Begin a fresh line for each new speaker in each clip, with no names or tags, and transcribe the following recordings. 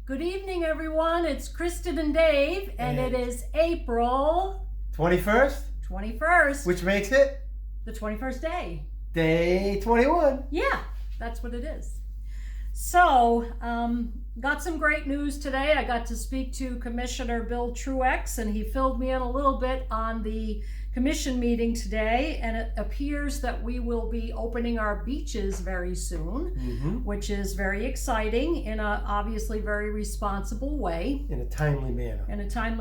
Good evening, everyone. It's Kristen and Dave, and it is April
21st,
21st.
which makes it
the 21st day.
day 21.
Yeah, that's what it is. So, got some great news today. I got to speak to Commissioner Bill Truex, and he filled me in a little bit on the commission meeting today, and it appears that we will be opening our beaches very soon, which is very exciting in a obviously very responsible way.
In a timely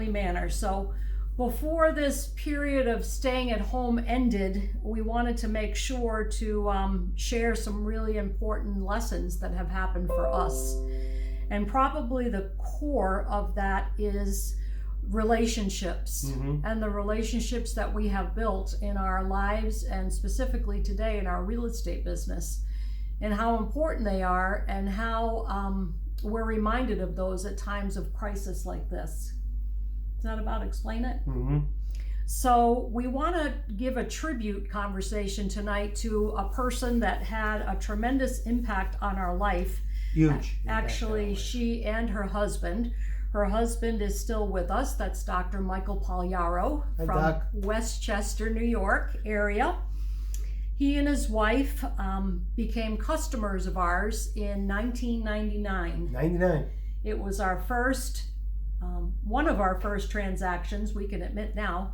manner.
So before this period of staying at home ended, we wanted to make sure to share some really important lessons that have happened for us. And probably the core of that is relationships, and the relationships that we have built in our lives, and specifically today in our real estate business, and how important they are, and how we're reminded of those at times of crisis like this. Is that about explain it? So we want to give a tribute conversation tonight to a person that had a tremendous impact on our life.
Huge.
Actually, she and her husband. Her husband is still with us. That's Dr. Michael Pagliaro from Westchester, New York area. He and his wife became customers of ours in 1999. It was our first, one of our first transactions, we can admit now,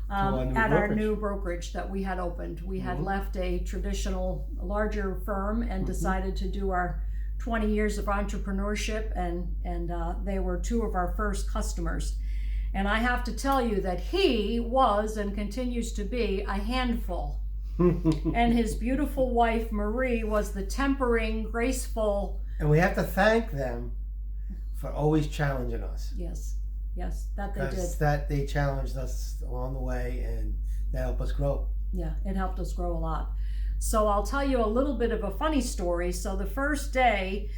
at our new brokerage that we had opened. We had left a traditional, larger firm and decided to do our 20 years of entrepreneurship, and they were two of our first customers. And I have to tell you that he was and continues to be a handful. And his beautiful wife, Marie, was the tempering, graceful.
And we have to thank them for always challenging us.
Yes, that they did.
Because that they challenged us along the way, and that helped us grow.
Yeah, it helped us grow a lot. So I'll tell you a little bit of a funny story. So the first day,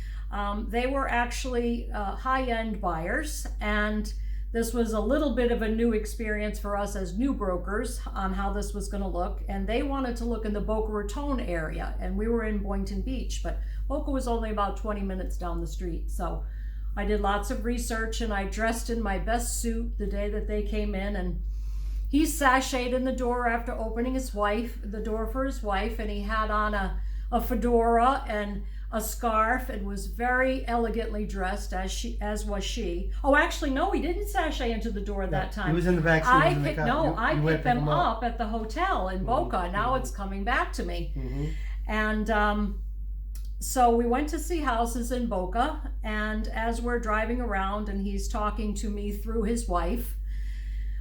they were actually high-end buyers, and this was a little bit of a new experience for us as new brokers on how this was going to look. And they wanted to look in the Boca Raton area, and we were in Boynton Beach, but Boca was only about 20 minutes down the street. So I did lots of research, and I dressed in my best suit the day that they came in, and he sashayed in the door after opening the door for his wife, and he had on a fedora and a scarf, and was very elegantly dressed, as was she. Oh, actually, no, he didn't sashay into the door that time.
He was in the back seat.
I picked them up at the hotel in Boca. Now it's coming back to me. And so we went to see houses in Boca, and as we're driving around and he's talking to me through his wife,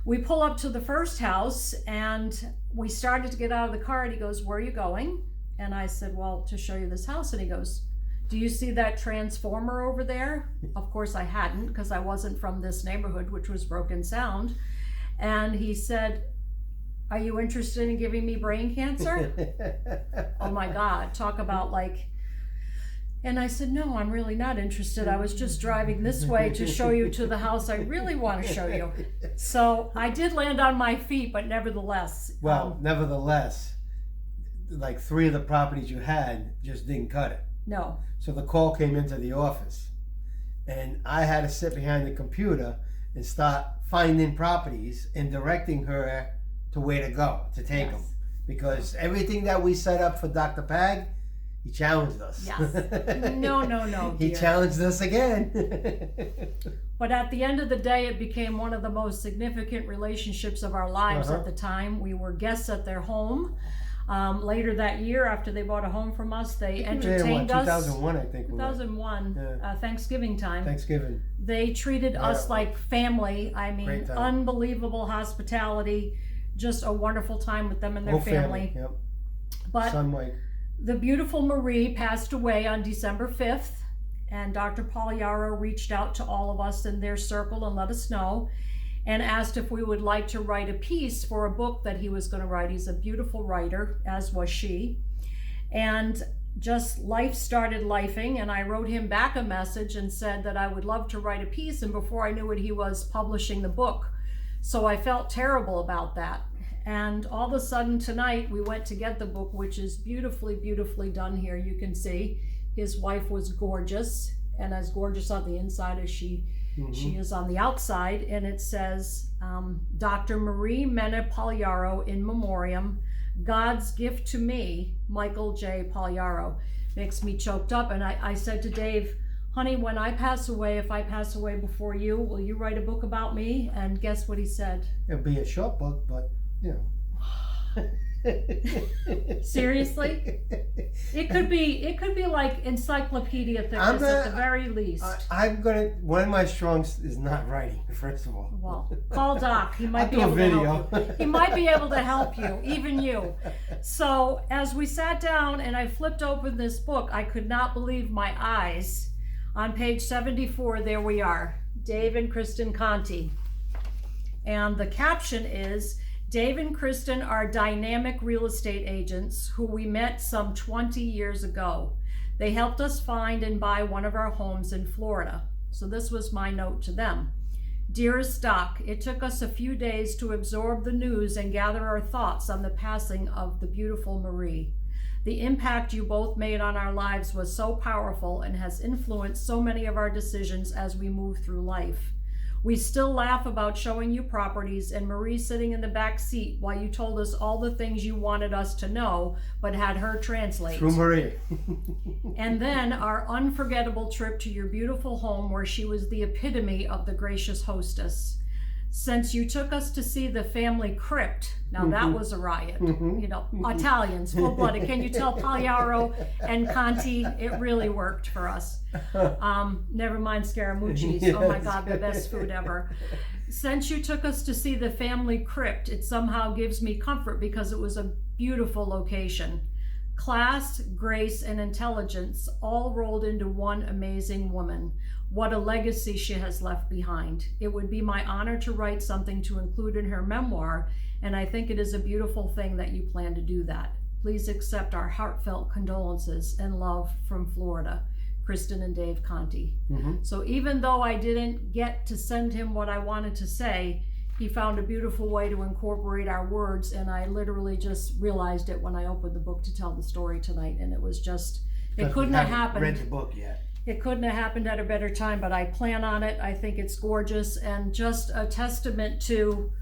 we pull up to the first house, and we started to get out of the car, and he goes, "Where are you going?" And I said, "Well, to show you this house." And he goes, "Do you see that transformer over there?" Of course I hadn't, because I wasn't from this neighborhood, which was Broken Sound. And he said, "Are you interested in giving me brain cancer?" Oh my God, talk about like... And I said, "No, I'm really not interested. I was just driving this way to show you to the house I really want to show you." So I did land on my feet, but nevertheless.
Nevertheless, like 3 of the properties you had just didn't cut it.
No.
So the call came into the office, and I had to sit behind the computer and start finding properties and directing her to where to go, to take them. Because everything that we set up for Dr. Pag, he challenged us.
Yes. No,
He challenged us again.
But at the end of the day, it became one of the most significant relationships of our lives at the time. We were guests at their home. Later that year, after they bought a home from us, they entertained us.
2001, I think.
2001, Thanksgiving time. They treated us like family. I mean, unbelievable hospitality. Just a wonderful time with them and their family.
Yep.
But
Son Mike.
The beautiful Marie passed away on December 5th, and Dr. Pagliaro reached out to all of us in their circle and let us know, and asked if we would like to write a piece for a book that he was going to write. He's a beautiful writer, as was she. And just life started lifing, and I wrote him back a message and said that I would love to write a piece, and before I knew it, he was publishing the book. So I felt terrible about that. And all of a sudden tonight we went to get the book, which is beautifully, beautifully done here. You can see his wife was gorgeous, and as gorgeous on the inside as she is on the outside. And it says, Dr. Marie Mena Pagliaro in memoriam, God's gift to me, Michael J. Pagliaro. Makes me choked up. And I said to Dave, honey, when I pass away, if I pass away before you, will you write a book about me? And guess what he said?
It'll be a short book, but you know.
Seriously? It could be like encyclopedia thickness at the very least.
One of my strengths is not writing, first of all.
Well, call Doc. He might be able to help you. He might be able to help you, even you. So as we sat down and I flipped open this book, I could not believe my eyes. On page 74, there we are, Dave and Kristen Conti. And the caption is, Dave and Kristen are dynamic real estate agents who we met some 20 years ago. They helped us find and buy one of our homes in Florida. So this was my note to them. Dearest Doc, it took us a few days to absorb the news and gather our thoughts on the passing of the beautiful Marie. The impact you both made on our lives was so powerful and has influenced so many of our decisions as we move through life. We still laugh about showing you properties and Marie sitting in the back seat while you told us all the things you wanted us to know, but had her translate.
Through Marie.
And then our unforgettable trip to your beautiful home where she was the epitome of the gracious hostess. Since you took us to see the family crypt, now that was a riot. You know, Italians, full-blooded. Can you tell Pagliaro and Conti, it really worked for us. Never mind Scaramucci's. Oh my God, the best food ever. Since you took us to see the family crypt, it somehow gives me comfort because it was a beautiful location. Class, grace, and intelligence all rolled into one amazing woman. What a legacy she has left behind. It would be my honor to write something to include in her memoir, and I think it is a beautiful thing that you plan to do that. Please accept our heartfelt condolences and love from Florida. Kristen and Dave Conti. So even though I didn't get to send him what I wanted to say, he found a beautiful way to incorporate our words, and I literally just realized it when I opened the book to tell the story tonight, and it was just, it couldn't have happened.
Read the book yet.
It couldn't have happened at a better time, but I plan on it. I think it's gorgeous and just a testament to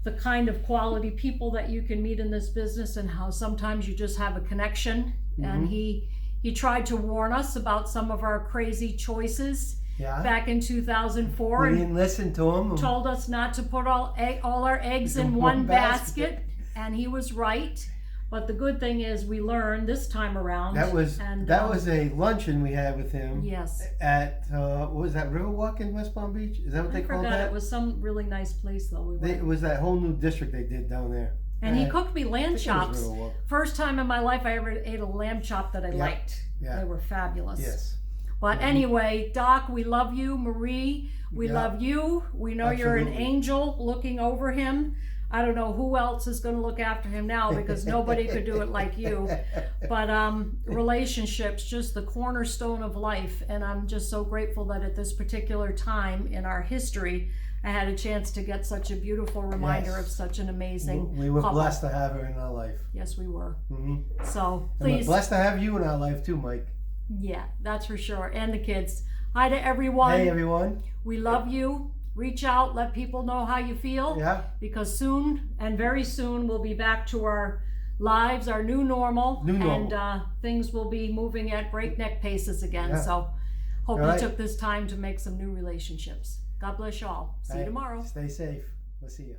the kind of quality people that you can meet in this business and how sometimes you just have a connection. And he tried to warn us about some of our crazy choices back in 2004.
We didn't listen to him.
Told us not to put all our eggs in one basket, and he was right. But the good thing is we learned this time around.
That was a luncheon we had with him.
Yes.
At what was that, Riverwalk in West Palm Beach? Is that what they called that?
It was some really nice place though.
It was that whole new district they did down there.
And he cooked me lamb chops. First time in my life I ever ate a lamb chop that I liked.
Yeah.
They were fabulous.
Yes.
But anyway, Doc, we love you. Marie, we love you. We know you're an angel looking over him. I don't know who else is going to look after him now because nobody could do it like you. But relationships, just the cornerstone of life. And I'm just so grateful that at this particular time in our history, I had a chance to get such a beautiful reminder of such an amazing
We were
couple.
blessed to have her in our life.
Yes, we were. So please.
And we're blessed to have you in our life too, Mike.
Yeah, that's for sure. And the kids. Hi to everyone.
Hey, everyone.
We love you. Reach out, let people know how you feel.
Yeah. Because
soon, and very soon, we'll be back to our lives, our new normal. And things will be moving at breakneck paces again. Yeah. So hope you took this time to make some new relationships. God bless you all. See you tomorrow.
Stay safe. We'll see you.